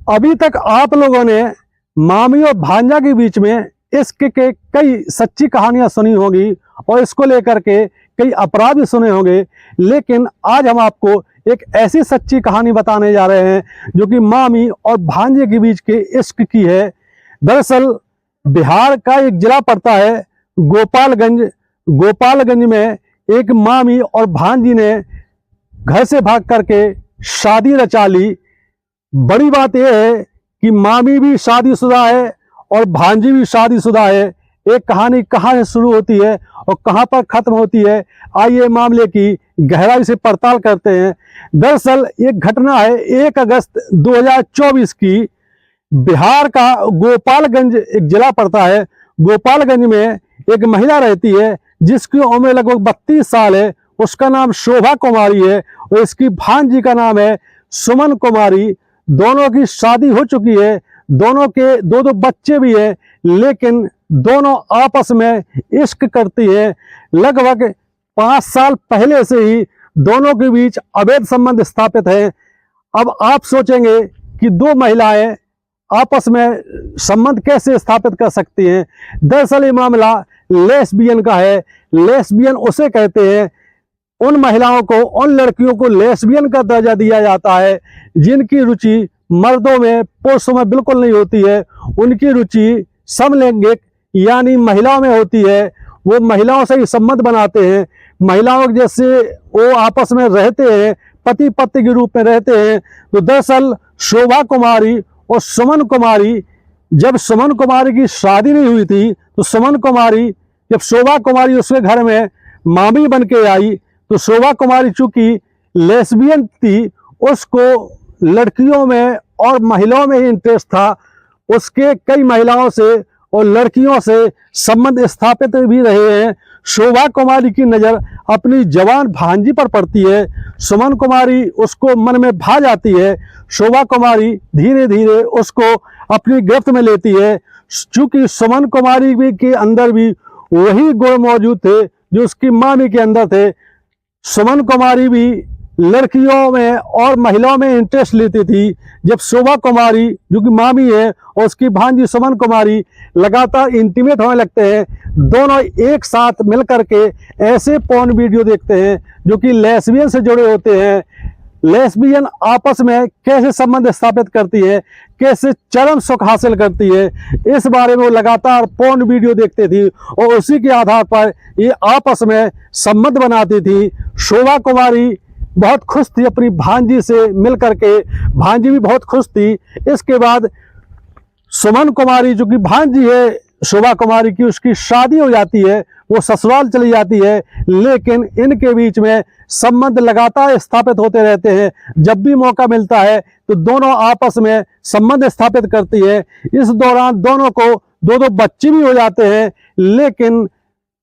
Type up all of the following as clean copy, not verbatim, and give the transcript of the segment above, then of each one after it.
अभी तक आप लोगों ने मामी और भांजा के बीच में इश्क के कई सच्ची कहानियां सुनी होंगी और इसको लेकर के कई अपराध भी सुने होंगे, लेकिन आज हम आपको एक ऐसी सच्ची कहानी बताने जा रहे हैं जो कि मामी और भांजे के बीच के इश्क की है। दरअसल बिहार का एक जिला पड़ता है गोपालगंज। गोपालगंज में एक मामी और भांजी ने घर से भाग करके शादी रचा ली। बड़ी बात यह है कि मामी भी शादीशुदा है और भांजी भी शादीशुदा है। एक कहानी कहाँ से शुरू होती है और कहाँ पर खत्म होती है, आइए मामले की गहराई से पड़ताल करते हैं। दरअसल एक घटना है 1 अगस्त 2024 की। बिहार का गोपालगंज एक जिला पड़ता है। गोपालगंज में एक महिला रहती है जिसकी उम्र लगभग 32 साल है। उसका नाम शोभा कुमारी है और इसकी भांजी का नाम है सुमन कुमारी। दोनों की शादी हो चुकी है, दोनों के 2 बच्चे भी हैं, लेकिन दोनों आपस में इश्क करती है। लगभग 5 साल पहले से ही दोनों के बीच अवैध संबंध स्थापित है। अब आप सोचेंगे कि 2 महिलाएं आपस में संबंध कैसे स्थापित कर सकती हैं। दरअसल ये मामला लेस्बियन का है। लेस्बियन उसे कहते हैं, उन महिलाओं को, उन लड़कियों को लेस्बियन का दर्जा दिया जाता है जिनकी रुचि मर्दों में, पुरुषों में बिल्कुल नहीं होती है। उनकी रुचि समलैंगिक यानी महिलाओं में होती है। वो महिलाओं से ही संबंध बनाते हैं, महिलाओं जैसे वो आपस में रहते हैं, पति पत्नी के रूप में रहते हैं। तो दरअसल शोभा कुमारी और सुमन कुमारी, जब सुमन कुमारी की शादी नहीं हुई थी तो सुमन कुमारी, जब शोभा कुमारी उसके घर में मामी बन के आई तो शोभा कुमारी चूंकि लेस्बियन थी, उसको लड़कियों में और महिलाओं में ही इंटरेस्ट था। उसके कई महिलाओं से और लड़कियों से संबंध स्थापित भी रहे हैं। शोभा कुमारी की नज़र अपनी जवान भांजी पर पड़ती है। सुमन कुमारी उसको मन में भा जाती है। शोभा कुमारी धीरे धीरे उसको अपनी गिरफ्त में लेती है। चूंकि सुमन कुमारी भी के अंदर भी वही गुण मौजूद थे जो उसकी मामी के अंदर थे। सुमन कुमारी भी लड़कियों में और महिलाओं में इंटरेस्ट लेती थी। जब शोभा कुमारी जो कि मामी है और उसकी भांजी सुमन कुमारी लगातार इंटीमेट होने लगते हैं, दोनों एक साथ मिलकर के ऐसे पॉर्न वीडियो देखते हैं जो कि लेस्बियन से जुड़े होते हैं। लेस्बियन आपस में कैसे संबंध स्थापित करती है, कैसे चरम सुख हासिल करती है, इस बारे में वो लगातार पॉर्न वीडियो देखते थी और उसी के आधार पर ये आपस में संबंध बनाती थी। शोभा कुमारी बहुत खुश थी अपनी भांजी से मिलकर के, भांजी भी बहुत खुश थी। इसके बाद सुमन कुमारी जो कि भांजी है शोभा कुमारी की, उसकी शादी हो जाती है, वो ससुराल चली जाती है, लेकिन इनके बीच में संबंध लगातार स्थापित होते रहते हैं। जब भी मौका मिलता है तो दोनों आपस में संबंध स्थापित करती है। इस दौरान दोनों को 2 बच्चे भी हो जाते हैं, लेकिन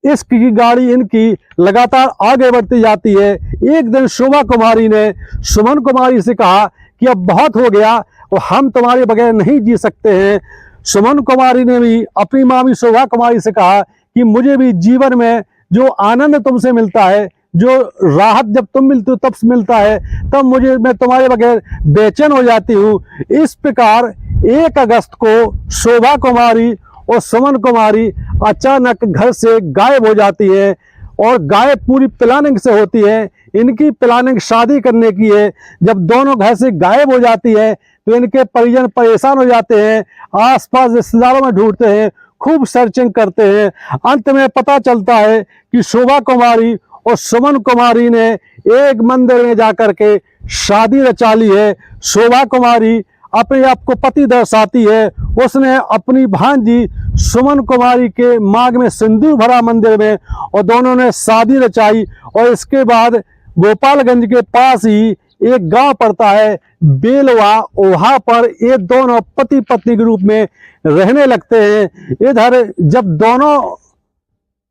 इश्क की गाड़ी इनकी लगातार आगे बढ़ती जाती है। एक दिन शोभा कुमारी ने सुमन कुमारी से कहा कि अब बहुत हो गया और हम तुम्हारे बगैर नहीं जी सकते हैं। सुमन कुमारी ने भी अपनी मामी शोभा कुमारी से कहा कि मुझे भी जीवन में जो आनंद तुमसे मिलता है, जो राहत जब तुम मिलती हो तब मिलता है, तब मैं तुम्हारे बगैर बेचैन हो जाती हूँ। इस प्रकार 1 अगस्त को शोभा कुमारी और सुमन कुमारी अचानक घर से गायब हो जाती है और गायब पूरी प्लानिंग से होती है। इनकी प्लानिंग शादी करने की है। जब दोनों घर से गायब हो जाती है तो इनके परिजन परेशान हो जाते हैं, आसपास रिश्तेदारों में ढूंढते हैं, खूब सर्चिंग करते हैं। अंत में पता चलता है कि शोभा कुमारी और सुमन कुमारी ने एक मंदिर में जाकर के शादी रचा ली है। शोभा कुमारी अपने आप को पति दर्शाती है। उसने अपनी भांजी सुमन कुमारी के मांग में सिंदूर भरा मंदिर में और दोनों ने शादी रचाई। और इसके बाद गोपालगंज के पास ही एक गांव पड़ता है बेलवा, वहां पर ये दोनों पति पत्नी के रूप में रहने लगते हैं। इधर जब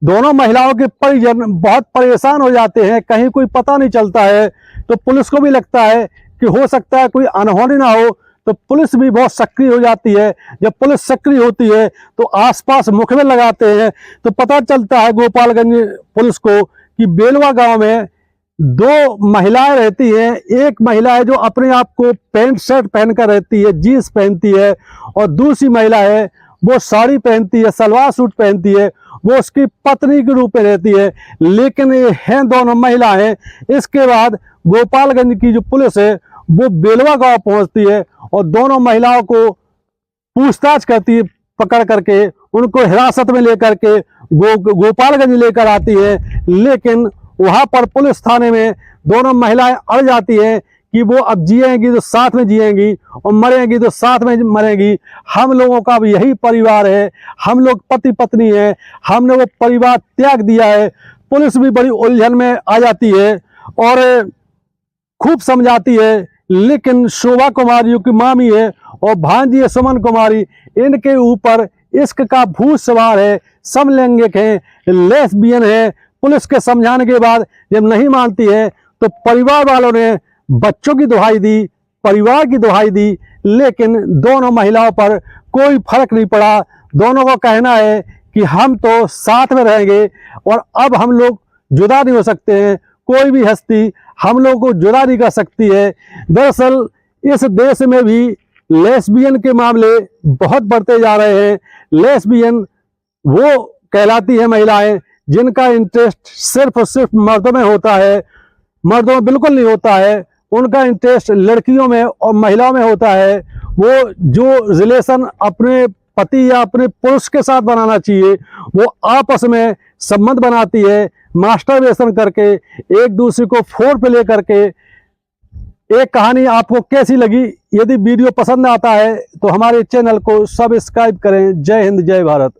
दोनों महिलाओं के परिजन बहुत परेशान हो जाते हैं, कहीं कोई पता नहीं चलता है, तो पुलिस को भी लगता है कि हो सकता है कोई अनहोनी ना हो, तो पुलिस भी बहुत सक्रिय हो जाती है। जब पुलिस सक्रिय होती है तो आसपास मुखबिर लगाते हैं, तो पता चलता है गोपालगंज पुलिस को कि बेलवा गांव में दो महिलाएं रहती हैं। एक महिला है जो अपने आप को पैंट शर्ट पहनकर रहती है, जीन्स पहनती है, और दूसरी महिला है वो साड़ी पहनती है, सलवार सूट पहनती है, वो उसकी पत्नी के रूप में रहती है। लेकिन ये हैं दोनों महिलाएं। इसके बाद गोपालगंज की जो पुलिस है वो बेलवा गांव पहुंचती है और दोनों महिलाओं को पूछताछ करती है, पकड़ करके उनको हिरासत में लेकर के गोपालगंज लेकर आती है। लेकिन वहां पर पुलिस थाने में दोनों महिलाएं अड़ जाती हैं कि वो अब जिएंगी तो साथ में जिएंगी और मरेंगी तो साथ में मरेंगी। हम लोगों का अब यही परिवार है, हम लोग पति पत्नी हैं, हमने वो परिवार त्याग दिया है। पुलिस भी बड़ी उलझन में आ जाती है और खूब समझाती है। लेकिन शोभा कुमारी की मामी है और भांजी है सुमन कुमारी, इनके ऊपर इश्क का भूत सवार है, समलैंगिक है, लेस्बियन है। पुलिस के समझाने के बाद जब नहीं मानती है तो परिवार वालों ने बच्चों की दुहाई दी, परिवार की दुहाई दी, लेकिन दोनों महिलाओं पर कोई फर्क नहीं पड़ा। दोनों का कहना है कि हम तो साथ में रहेंगे और अब हम लोग जुदा नहीं हो सकते हैं। कोई भी हस्ती हम लोगों को जुदा नहीं कर सकती है। दरअसल इस देश में भी लेस्बियन के मामले बहुत बढ़ते जा रहे हैं। लेस्बियन वो कहलाती है महिलाएं जिनका इंटरेस्ट सिर्फ और सिर्फ मर्दों में होता है, मर्दों में बिल्कुल नहीं होता है। उनका इंटरेस्ट लड़कियों में और महिलाओं में होता है। वो जो रिलेशन अपने पति या अपने पुरुष के साथ बनाना चाहिए वो आपस में संबंध बनाती है, मास्टरबेशन करके, एक दूसरे को फोर पे लेकर के। एक कहानी आपको कैसी लगी? यदि वीडियो पसंद आता है तो हमारे चैनल को सब्सक्राइब करें। जय हिंद, जय भारत।